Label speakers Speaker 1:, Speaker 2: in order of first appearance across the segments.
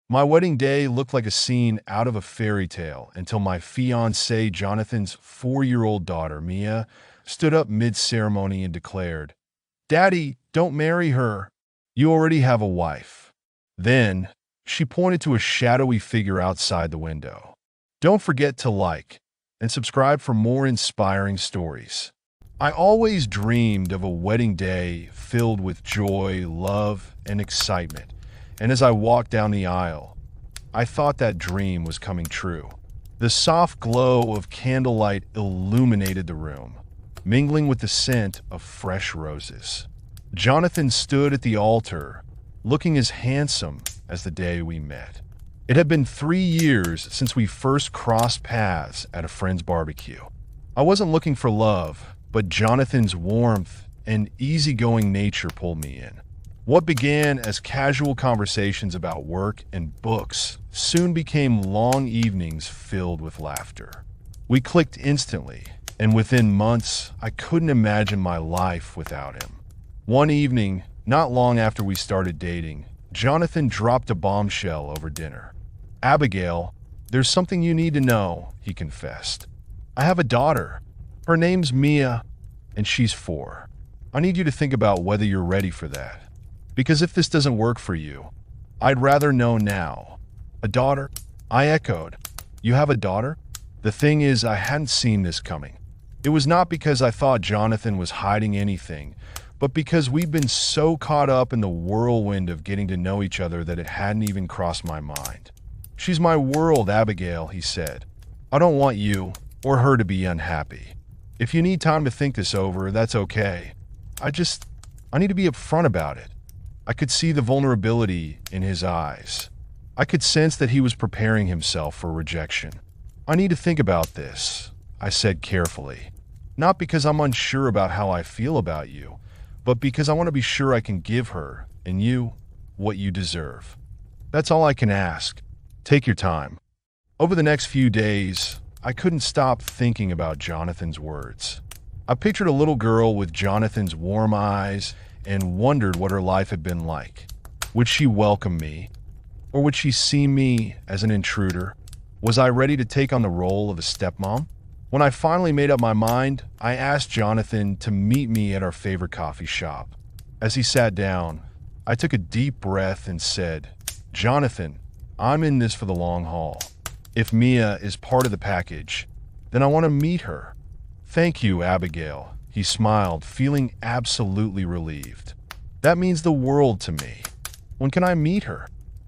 Speaker 1: My wedding day looked like a scene out of a fairy tale until my fiancé Jonathan's 4-year-old daughter, Mia, stood up mid-ceremony and declared, "Daddy, don't marry her. You already have a wife." Then, she pointed to a shadowy figure outside the window. Don't forget to like and subscribe for more inspiring stories. I always dreamed of a wedding day filled with joy, love, and excitement. And as I walked down the aisle, I thought that dream was coming true. The soft glow of candlelight illuminated the room, mingling with the scent of fresh roses. Jonathan stood at the altar, looking as handsome as the day we met. It had been 3 years since we first crossed paths at a friend's barbecue. I wasn't looking for love, but Jonathan's warmth and easygoing nature pulled me in. What began as casual conversations about work and books soon became long evenings filled with laughter. We clicked instantly, and within months, I couldn't imagine my life without him. One evening, not long after we started dating, Jonathan dropped a bombshell over dinner. "Abigail, there's something you need to know," he confessed. "I have a daughter. Her name's Mia, and she's 4. I need you to think about whether you're ready for that. Because if this doesn't work for you, I'd rather know now." "A daughter?" I echoed. "You have a daughter?" The thing is, I hadn't seen this coming. It was not because I thought Jonathan was hiding anything, but because we'd been so caught up in the whirlwind of getting to know each other that it hadn't even crossed my mind. "She's my world, Abigail," he said. "I don't want you or her to be unhappy. If you need time to think this over, that's okay. I need to be upfront about it." I could see the vulnerability in his eyes. I could sense that he was preparing himself for rejection. "I need to think about this," I said carefully. "Not because I'm unsure about how I feel about you, but because I want to be sure I can give her, and you, what you deserve. That's all I can ask. Take your time." Over the next few days, I couldn't stop thinking about Jonathan's words. I pictured a little girl with Jonathan's warm eyes and wondered what her life had been like. Would she welcome me? Or would she see me as an intruder? Was I ready to take on the role of a stepmom? When I finally made up my mind, I asked Jonathan to meet me at our favorite coffee shop. As he sat down, I took a deep breath and said, "Jonathan, I'm in this for the long haul. If Mia is part of the package, then I want to meet her." "Thank you, Abigail," he smiled, feeling absolutely relieved. "That means the world to me. When can I meet her?"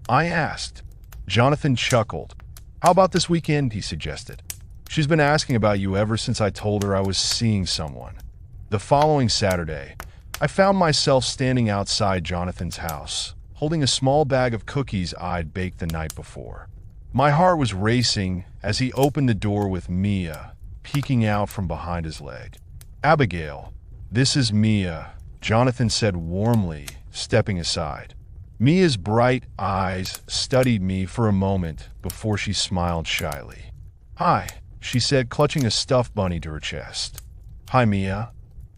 Speaker 1: I asked. Jonathan chuckled. "How about this weekend?" he suggested. "She's been asking about you ever since I told her I was seeing someone." The following Saturday, I found myself standing outside Jonathan's house, holding a small bag of cookies I'd baked the night before. My heart was racing as he opened the door with Mia peeking out from behind his leg. "Abigail, this is Mia," Jonathan said warmly, stepping aside. Mia's bright eyes studied me for a moment before she smiled shyly. "Hi," she said, clutching a stuffed bunny to her chest. "Hi, Mia,"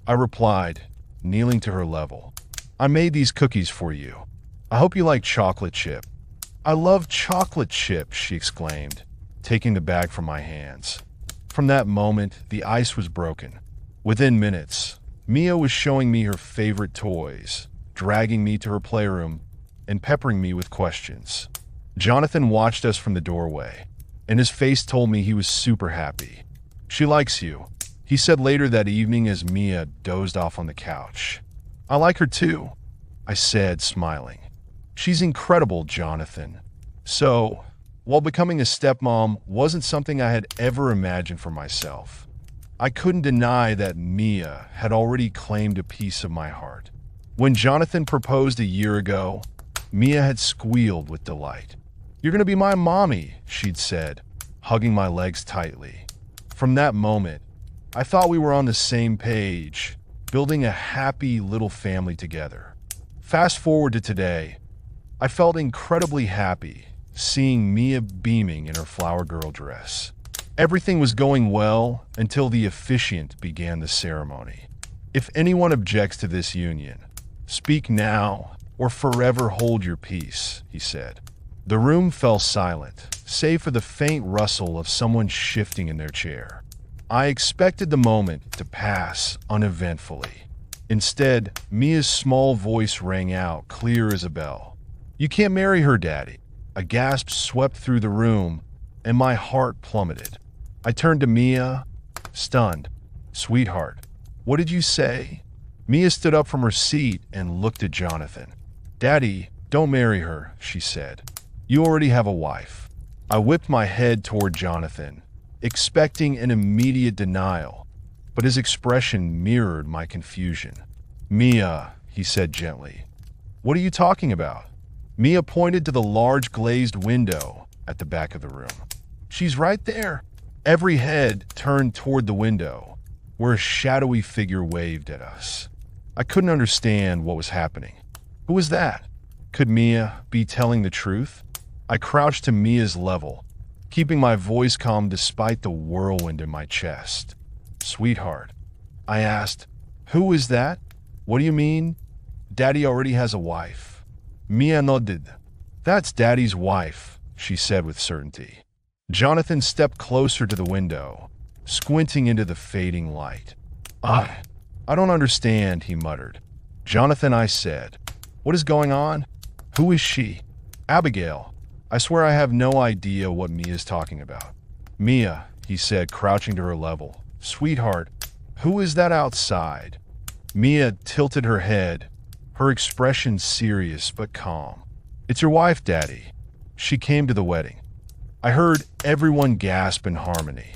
Speaker 1: I replied, kneeling to her level. "I made these cookies for you. I hope you like chocolate chip." "I love chocolate chip," she exclaimed, taking the bag from my hands. From that moment, the ice was broken. Within minutes, Mia was showing me her favorite toys, dragging me to her playroom, and peppering me with questions. Jonathan watched us from the doorway, and his face told me he was super happy. "She likes you," he said later that evening as Mia dozed off on the couch. "I like her too," I said, smiling. "She's incredible, Jonathan." So, while becoming a stepmom wasn't something I had ever imagined for myself, I couldn't deny that Mia had already claimed a piece of my heart. When Jonathan proposed a year ago, Mia had squealed with delight. "You're going to be my mommy," she'd said, hugging my legs tightly. From that moment, I thought we were on the same page, building a happy little family together. Fast forward to today, I felt incredibly happy seeing Mia beaming in her flower girl dress. Everything was going well until the officiant began the ceremony. "If anyone objects to this union, speak now or forever hold your peace," he said. The room fell silent, save for the faint rustle of someone shifting in their chair. I expected the moment to pass uneventfully. Instead, Mia's small voice rang out, clear as a bell. "You can't marry her, Daddy." A gasp swept through the room, and my heart plummeted. I turned to Mia, stunned. "Sweetheart, what did you say?" Mia stood up from her seat and looked at Jonathan. "Daddy, don't marry her," she said. "You already have a wife." I whipped my head toward Jonathan, expecting an immediate denial, but his expression mirrored my confusion. "Mia," he said gently, "what are you talking about?" Mia pointed to the large glazed window at the back of the room. "She's right there." Every head turned toward the window, where a shadowy figure waved at us. I couldn't understand what was happening. Who was that? Could Mia be telling the truth? I crouched to Mia's level, keeping my voice calm despite the whirlwind in my chest. "Sweetheart," I asked, "who is that? What do you mean? Daddy already has a wife." Mia nodded. "That's Daddy's wife," she said with certainty. Jonathan stepped closer to the window, squinting into the fading light. I don't understand," he muttered. "Jonathan," I said, "what is going on? Who is she?" "Abigail. I swear I have no idea what Mia's talking about." "Mia," he said, crouching to her level. "Sweetheart, who is that outside?" Mia tilted her head, her expression serious but calm. "It's your wife, Daddy. She came to the wedding." I heard everyone gasp in harmony.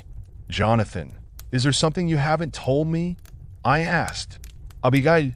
Speaker 1: "Jonathan, is there something you haven't told me?" I asked. "Abigail,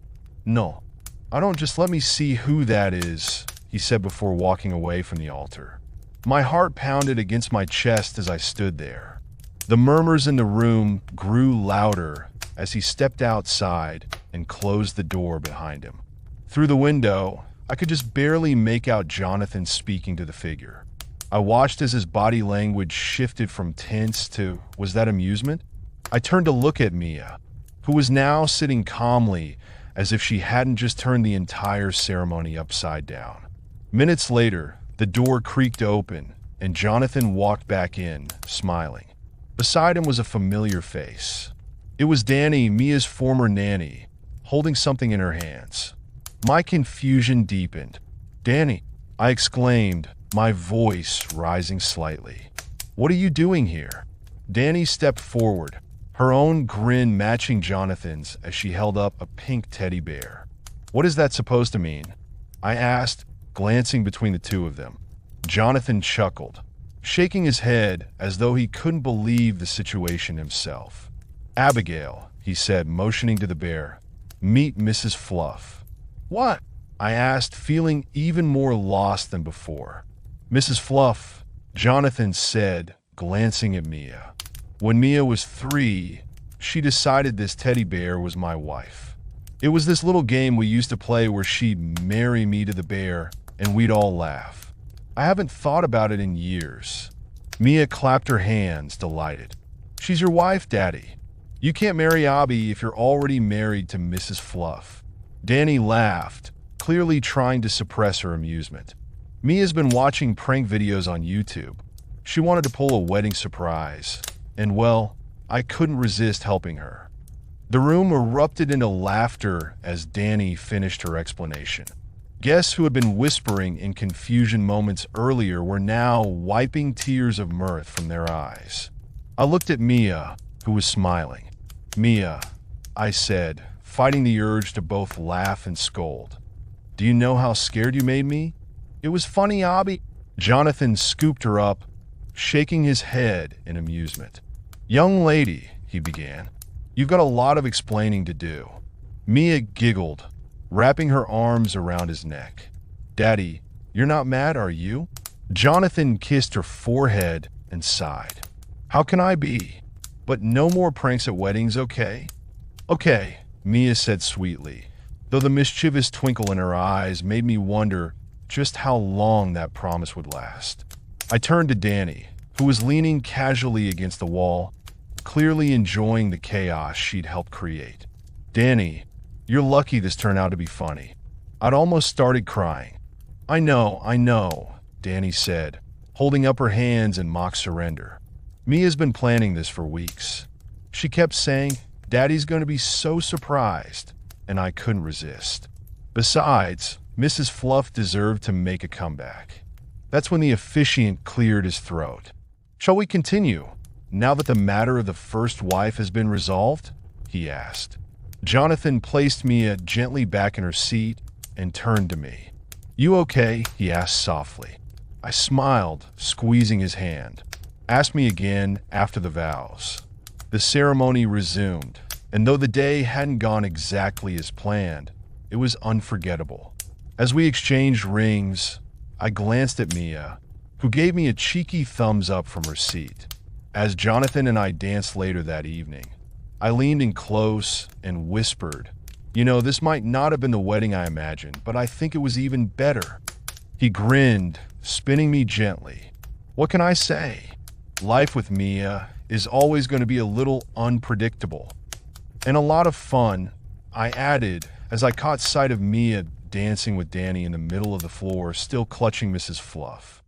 Speaker 1: no. I don't. Just let me see who that is," he said before walking away from the altar. My heart pounded against my chest as I stood there. The murmurs in the room grew louder as he stepped outside and closed the door behind him. Through the window, I could just barely make out Jonathan speaking to the figure. I watched as his body language shifted from tense to, was that amusement? I turned to look at Mia, who was now sitting calmly as if she hadn't just turned the entire ceremony upside down. Minutes later, the door creaked open and Jonathan walked back in, smiling. Beside him was a familiar face. It was Danny, Mia's former nanny, holding something in her hands. My confusion deepened. "Danny," I exclaimed, my voice rising slightly. "What are you doing here?" Danny stepped forward, her own grin matching Jonathan's as she held up a pink teddy bear. "What is that supposed to mean?" I asked, glancing between the two of them. Jonathan chuckled, shaking his head as though he couldn't believe the situation himself. "Abigail," he said, motioning to the bear, "meet Mrs. Fluff." "What?" I asked, feeling even more lost than before. "Mrs. Fluff," Jonathan said, glancing at Mia. "When Mia was 3, she decided this teddy bear was my wife. It was this little game we used to play where she'd marry me to the bear and we'd all laugh. I haven't thought about it in years." Mia clapped her hands, delighted. "She's your wife, Daddy. You can't marry Abby if you're already married to Mrs. Fluff." Danny laughed, clearly trying to suppress her amusement. Mia's been watching prank videos on YouTube. She wanted to pull a wedding surprise, and well, I couldn't resist helping her. The room erupted into laughter as Danny finished her explanation. Guests who had been whispering in confusion moments earlier were now wiping tears of mirth from their eyes. I looked at Mia, who was smiling. "Mia," I said, fighting the urge to both laugh and scold. "Do you know how scared you made me?" "It was funny, Abby." Jonathan scooped her up, shaking his head in amusement. "Young lady," he began, "you've got a lot of explaining to do." Mia giggled, wrapping her arms around his neck. "Daddy, you're not mad, are you?" Jonathan kissed her forehead and sighed. "How can I be? But no more pranks at weddings, okay?" "Okay," Mia said sweetly, though the mischievous twinkle in her eyes made me wonder just how long that promise would last. I turned to Danny, who was leaning casually against the wall, clearly enjoying the chaos she'd helped create. "Danny, you're lucky this turned out to be funny." I'd almost started crying. I know," Danny said, holding up her hands in mock surrender. Mia's been planning this for weeks. She kept saying, Daddy's going to be so surprised, and I couldn't resist. Besides, Mrs. Fluff deserved to make a comeback. That's when the officiant cleared his throat. Shall we continue, now that the matter of the first wife has been resolved? He asked. Jonathan placed Mia gently back in her seat and turned to me. You okay? He asked softly. I smiled, squeezing his hand. Ask me again after the vows. The ceremony resumed, and though the day hadn't gone exactly as planned, it was unforgettable. As we exchanged rings, I glanced at Mia, who gave me a cheeky thumbs up from her seat. As Jonathan and I danced later that evening, I leaned in close and whispered, You know, this might not have been the wedding I imagined, but I think it was even better. He grinned, spinning me gently. What can I say? Life with Mia is always going to be a little unpredictable. And a lot of fun, I added, as I caught sight of Mia dancing with Danny in the middle of the floor, still clutching Mrs. Fluff.